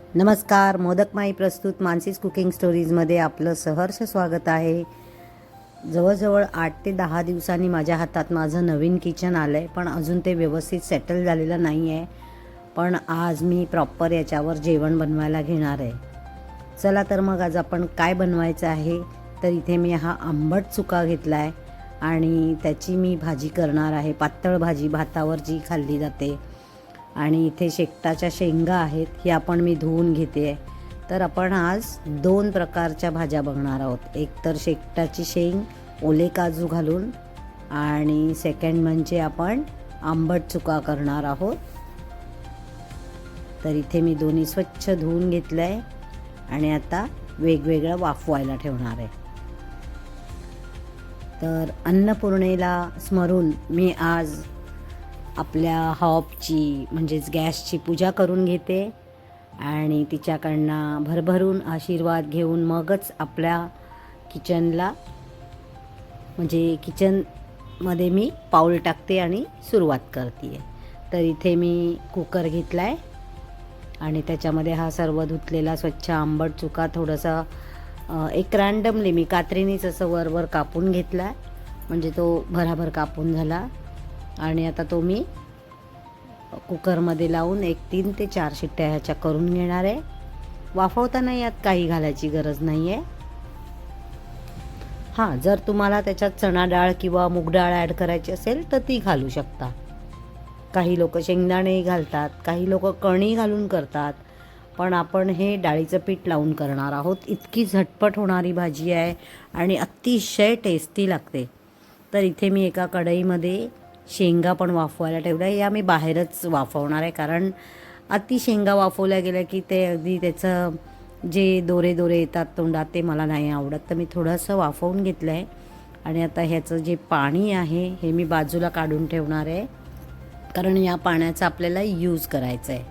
नमस्कार. मोदक माई प्रस्तुत मानसीज कुकिंग स्टोरीजमध्ये आपलं सहर्ष स्वागत आहे. जवळजवळ 8 ते 10 दिवसांनी माझ्या हातात माझं नवीन किचन आलं आहे, पण अजून ते व्यवस्थित सेटल झालेलं नाही आहे. पण आज मी प्रॉपर याच्यावर जेवण बनवायला घेणार आहे. चला तर मग आज आपण काय बनवायचं आहे. तर इथे मी हा आंबट चुका घेतला आहे आणि त्याची मी भाजी करणार आहे. पातळ भाजी, भातावर जी खाल्ली जाते. आणि इथे शेकटाच्या शेंगा आहेत, ह्या पण मी धुवून घेते. तर आपण आज 2 प्रकारच्या भाज्या बघणार आहोत. एक तर शेकटाची शेंग ओले काजू घालून आणि सेकंड म्हणजे आपण आंबट चुका करणार आहोत. तर इथे मी दोन्ही स्वच्छ धुवून घेतलं आहे आणि आता वेगवेगळं वाफवायला ठेवणार आहे. तर अन्नपूर्णेला स्मरून मी आज आपल्या हॉबची म्हणजेच गॅसची पूजा करून घेते आणि तिच्याकडनं भरभरून आशीर्वाद घेऊन मगच आपल्या किचनला म्हणजे किचनमध्ये मी पाऊल टाकते आणि सुरुवात करते. तर इथे मी कुकर घेतला आहे आणि त्याच्यामध्ये हा सर्व धुतलेला स्वच्छ आंबट चुका थोडासा एक रँडमली मी कात्रीनीच असं वर कापून घेतला, म्हणजे तो भराभर कापून झाला. आणि आता तो मी कुकरमध्ये लावून 3 ते 4 शिट्ट्या ह्याच्या करून घेणार आहे. वाफवताना यात काही घालायची गरज नाही आहे. हां, जर तुम्हाला त्याच्यात चणा डाळ किंवा मूग डाळ ॲड करायची असेल तर ती घालू शकता. काही लोक शेंगदाणेही घालतात, काही लोक कणी घालून करतात, पण आपण हे डाळीचं पीठ लावून करणार आहोत. इतकी झटपट होणारी भाजी आहे आणि अतिशय टेस्टी लागते. तर इथे मी एका कढईमध्ये शेंगा पण वाफवायला ठेवल्या. या मी बाहेरच वाफवणार आहे, कारण अति शेंगा वाफवल्या गेल्या की ते अगदी त्याचं जे दोरे येतात तोंडात ते मला नाही आवडत. तर मी थोडंसं वाफवून घेतलं आहे आणि आता ह्याचं जे पाणी आहे हे मी बाजूला काढून ठेवणार आहे, कारण या पाण्याचा आपल्याला यूज करायचं आहे.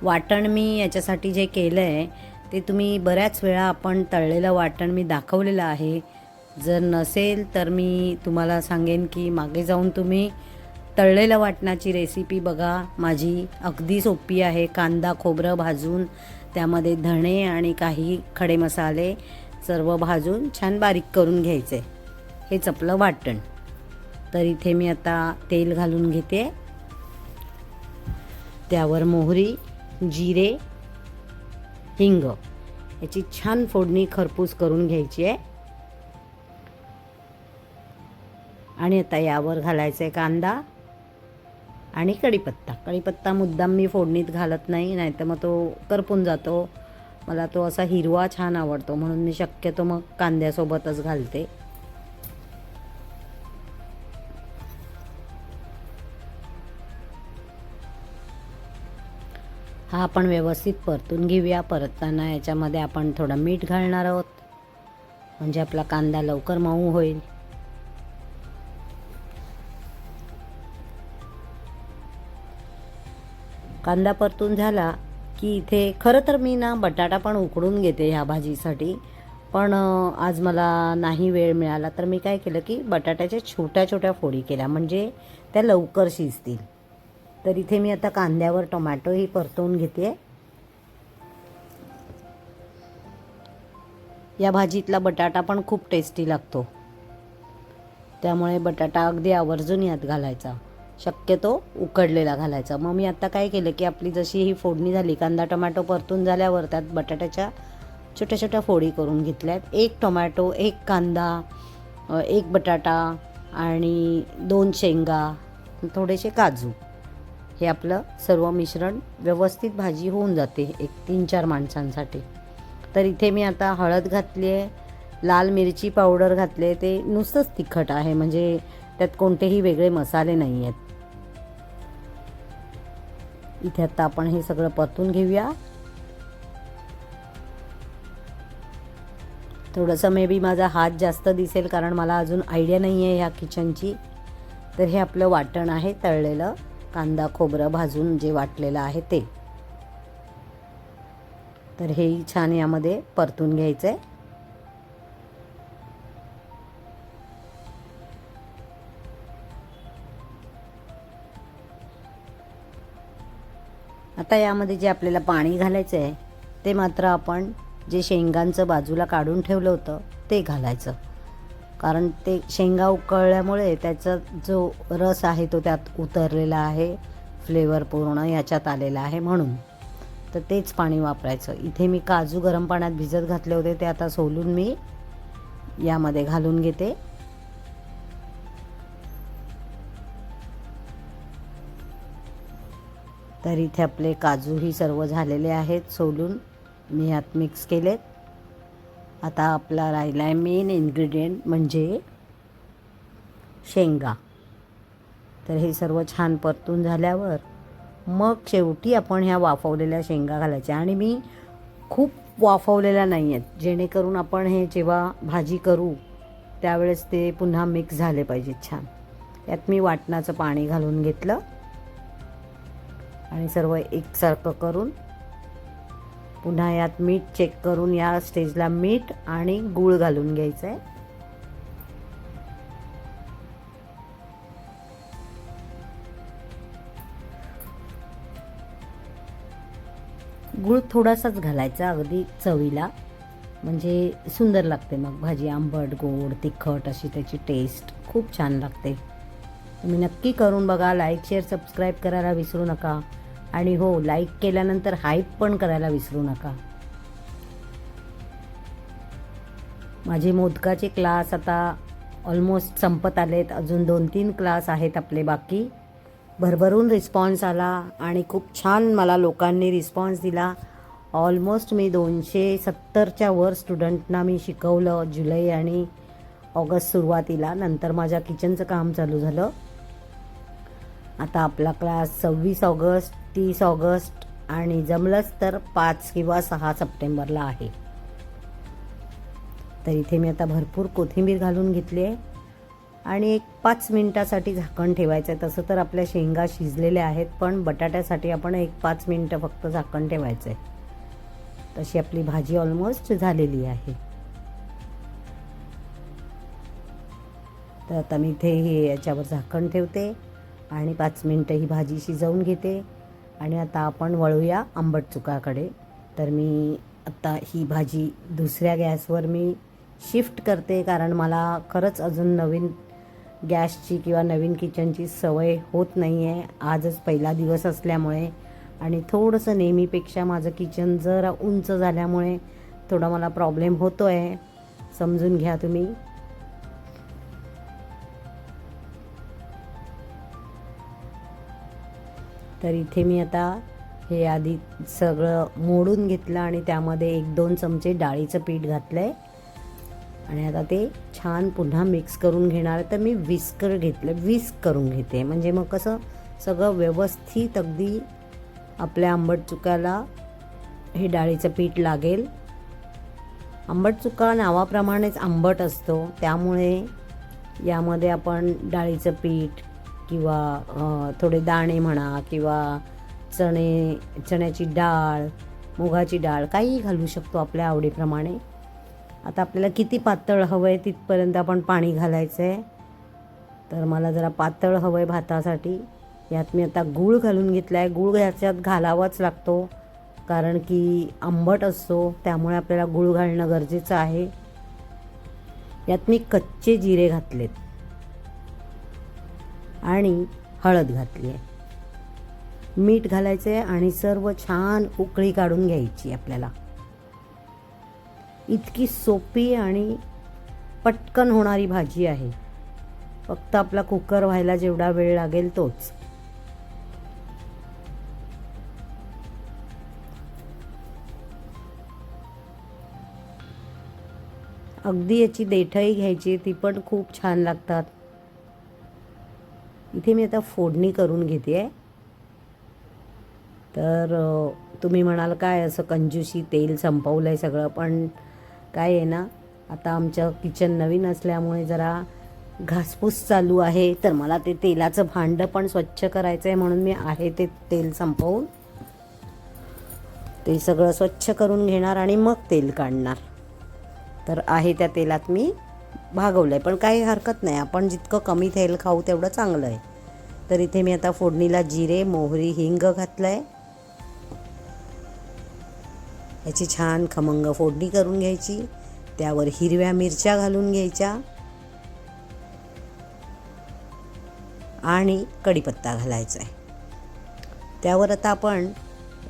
वाटण मी याच्यासाठी जे केलं आहे ते तुम्ही बऱ्याच वेळा आपण तळलेलं वाटण मी दाखवलेलं आहे. जर नसेल तर मी तुम्हाला सांगेन की मागे जाऊन तुम्ही तळलेल्या वाटणाची रेसिपी बघा. माझी अगदी सोपी आहे. कांदा खोबरं भाजून त्यामध्ये धणे आणि काही खडे मसाले सर्व भाजून छान बारीक करून घ्यायचे. हेच आपलं वाटण. तर इथे मी आता तेल घालून घेते. त्यावर मोहरी, जिरे, हिंग याची छान फोडणी खरपूस करून घ्यायची आहे. आणि आता यावर घालायचं आहे कांदा आणि कढीपत्ता मुद्दाम मी फोडणीत घालत नाही, नाहीतर मग तो करपून जातो. मला तो असा हिरवा छान आवडतो, म्हणून मी शक्यतो मग कांद्यासोबतच घालते. हा आपण व्यवस्थित परतून घेऊया. परतताना याच्यामध्ये आपण थोडं मीठ घालणार आहोत, म्हणजे आपला कांदा लवकर मऊ होईल. कांदा परतून झाला की इथे खरं तर मी बटाटा पण उकडून घेते ह्या भाजीसाठी, पण आज मला नाही वेळ मिळाला. तर मी काय केलं की बटाट्याच्या छोट्या छोट्या फोडी केल्या, म्हणजे त्या लवकर शिजतील. तर इथे मी आता कांद्यावर टोमॅटोही परतवून घेते. या भाजीतला बटाटा पण खूप टेस्टी लागतो, त्यामुळे बटाटा अगदी आवर्जून यात घालायचा, शक्यतो उकडलेला घालायचा. मग मी आता काय केलं की आपली जशी ही फोडणी झाली, कांदा टोमॅटो परतून झाल्यावर त्यात बटाट्याच्या छोट्या छोट्या फोडी करून घेतल्यात. 1 टोमॅटो, 1 कांदा, 1 बटाटा आणि 2 शेंगा, थोडेसे काजू, हे आपलं सर्व मिश्रण व्यवस्थित भाजी होऊन जाते 3-4 माणसांसाठी. तर इथे मी आता हळद घातली आहे, लाल मिरची पावडर घातले. ते नुसतंच तिखट आहे, म्हणजे त्यात कोणतेही वेगळे मसाले नाही आहेत. इथे आता आपण हे सगळं परतून घेऊया. थोडंसं मे बी माझा हात जास्त दिसेल, कारण मला अजून आयडिया नाही आहे ह्या किचनची. तर हे आपलं वाटण आहे तळलेलं, कांदा खोबरं भाजून जे वाटलेलं आहे ते. तर हेही छान यामध्ये परतून घ्यायचं आहे. आता यामध्ये जे आपल्याला पाणी घालायचं आहे ते मात्र आपण जे शेंगांचं बाजूला काढून ठेवलं होतं ते घालायचं, कारण ते शेंगा उकळल्यामुळे त्याचा जो रस आहे तो त्यात उतरलेला आहे, फ्लेवर पूर्ण याच्यात आलेला आहे, म्हणून तर तेच पाणी वापरायचं. इथे मी काजू गरम पाण्यात भिजत घातले होते, ते आता सोलून मी यामध्ये घालून घेते. तर इथे आपले काजूही सर्व झालेले आहेत, सोलून मी यात मिक्स केलेत. आता आपला राहिला आहे मेन इन्ग्रेडियंट म्हणजे शेंगा. तर हे सर्व छान परतून झाल्यावर मग शेवटी आपण ह्या वाफवलेल्या शेंगा घालायच्या. आणि मी खूप वाफवलेल्या नाही आहेत, जेणेकरून आपण हे जेव्हा भाजी करू त्यावेळेस ते पुन्हा मिक्स झाले पाहिजेत छान. यात मी वाटणाचं पाणी घालून घेतलं आणि सर्व एकसारखं करून पुन्हा यात मीठ चेक करून या स्टेजला मीठ आणि गूळ घालून घ्यायचं आहे. गूळ थोडासाच घालायचा अगदी चवीला, म्हणजे सुंदर लागते मग भाजी. आंबट गोड तिखट अशी त्याची टेस्ट खूप छान लागते. तुम्ही नक्की करून बघा. लाईक शेअर सबस्क्राईब करायला विसरू नका. आणि हो, लाईक केल्यानंतर हाईप पण करायला विसरू नका. माझे मोदकाचे क्लास आता ऑलमोस्ट संपत आलेत. अजून 2-3 क्लास आहेत आपले बाकी. भरभरून रिस्पॉन्स आला आणि खूप छान मला लोकांनी रिस्पॉन्स दिला. ऑलमोस्ट मी 270च्या वर स्टुडंटना मी शिकवलं जुलै आणि ऑगस्ट सुरुवातीला. नंतर माझ्या किचनचं काम चालू झालं. आता आपला क्लास 26 ऑगस्ट, 30 ऑगस्ट आणि जमलंच तर 5 किंवा 6 सप्टेंबरला आहे. तर इथे मी आता भरपूर कोथिंबीर घालून घेतली आहे आणि एक 5 मिनिटासाठी झाकण ठेवायचं आहे. तसं तर आपल्या शेंगा शिजलेल्या आहेत, पण बटाट्यासाठी आपण एक 5 मिनिटं फक्त झाकण ठेवायचं आहे. तशी आपली भाजी ऑलमोस्ट झालेली आहे. तर आता मी इथे हे याच्यावर झाकण ठेवते आणि 5 मिनिटं ही भाजी शिजवून घेते. आणि आता आपण वळूया आंबट चुकाकडे. तर मी आता ही भाजी दुसऱ्या गॅसवर मी शिफ्ट करते, कारण मला खरंच अजून नवीन गॅसची किंवा नवीन किचनची सवय होत नाही आहे. आजच पहिला दिवस असल्यामुळे आणि थोडंसं नेहमीपेक्षा माझं किचन जरा उंच झाल्यामुळे थोडा मला प्रॉब्लेम होतो आहे, समजून घ्या तुम्ही. तर इथे मी आता हे आधी सगळं मोडून घेतलं आणि त्यामध्ये 1-2 चमचे डाळीचं पीठ घातलं आहे आणि आता ते छान पुन्हा मिक्स करून घेणार आहे. तर मी विस्कर घेतलं, विस्क करून घेते, म्हणजे मग कसं सगळं व्यवस्थित अगदी आपल्या आंबट चुक्याला हे डाळीचं पीठ लागेल. आंबट चुका नावाप्रमाणेच आंबट असतो, त्यामुळे यामध्ये आपण डाळीचं पीठ किंवा थोडे दाणे म्हणा किंवा चण्याची डाळ, मुगाची डाळ काहीही घालू शकतो आपल्या आवडीप्रमाणे. आता आपल्याला किती पातळ हवं आहे तिथपर्यंत आपण पाणी घालायचं आहे. तर मला जरा पातळ हवं आहे भातासाठी. यात मी आता गूळ घालून घेतला आहे. गूळ ह्याच्यात घालावाच लागतो, कारण की आंबट असतो, त्यामुळे आपल्याला गूळ घालणं गरजेचं आहे. यात मी कच्चे जिरे घातलेत आणि हळद घातली आहे. मीठ घालायचं आहे आणि सर्व छान उकळी काढून घ्यायची आपल्याला. इतकी सोपी आणि पटकन होणारी भाजी आहे. फक्त आपला कुकर व्हायला जेवढा वेळ लागेल तोच. अगदी याची देठही घ्यायची, ती पण खूप छान लागतात. इथे मी आता फोडणी करून घेते आहे. तर तुम्ही म्हणाल काय असं कंजूसी तेल संपवलं आहे सगळं, पण काय आहे ना, आता आमचं किचन नवीन असल्यामुळे जरा घासपूस चालू आहे. तर मला ते तेलाचं भांडं पण स्वच्छ करायचं आहे, म्हणून मी आहे ते तेल संपवून ते सगळं स्वच्छ करून घेणार आणि मग तेल काढणार. तर आहे त्या तेलात मी भागवलं आहे, पण काही हरकत नाही, आपण जितकं कमी तेल खाऊ तेवढं चांगलं आहे. तर इथे मी आता फोडणीला जिरे, मोहरी, हिंग घातलं आहे याची छान खमंग फोडणी करून घ्यायची. त्यावर हिरव्या मिरच्या घालून घ्यायच्या आणि कढीपत्ता घालायचा आहे. त्यावर आता आपण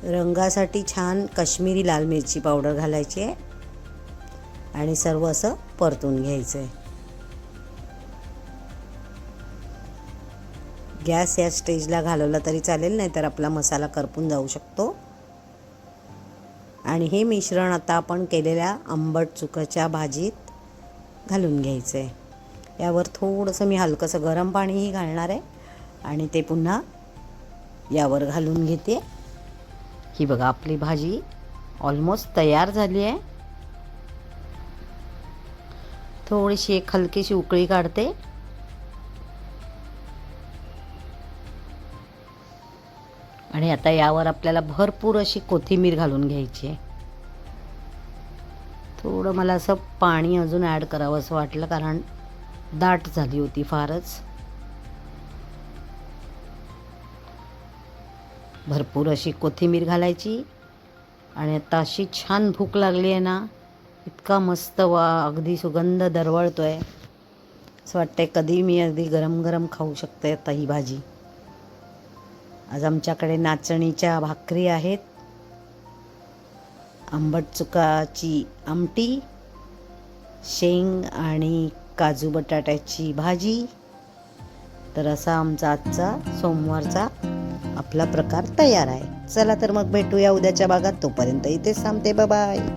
रंगासाठी छान काश्मीरी लाल मिरची पावडर घालायची आहे आणि सर्व असं परतून घ्यायचं आहे. गॅस या स्टेजला घालवला तरी चालेल, नाही तर आपला मसाला करपून जाऊ शकतो. आणि हे मिश्रण आता आपण केलेल्या आंबट चुक्याच्या भाजीत घालून घ्यायचं आहे. यावर थोडंसं मी हलकंसं गरम पाणीही घालणार आहे आणि ते पुन्हा यावर घालून घेते. ही बघा आपली भाजी ऑलमोस्ट तयार झाली आहे. थोडीशी एक हलकीशी उकळी काढते आणि आता यावर आपल्याला भरपूर अशी कोथिंबीर घालून घ्यायची आहे. थोडं मला असं पाणी अजून ॲड करावं असं वाटलं, कारण दाट झाली होती फारच. भरपूर अशी कोथिंबीर घालायची आणि आता अशी छान भूक लागली आहे ना, इतका मस्त अगदी सुगंध दरवळतो आहे. असं वाटतंय कधी मी अगदी गरम गरम खाऊ शकते आता ही भाजी. आज आमच्याकडे नाचणीच्या भाकरी आहेत, आंबट चुकाची आमटी, शेंग आणि काजू बटाट्याची भाजी. तर असा आमचा आजचा सोमवारचा आपला प्रकार तयार आहे. चला तर मग भेटूया उद्याच्या भागात. तोपर्यंत इथेच थांबते. Bye bye.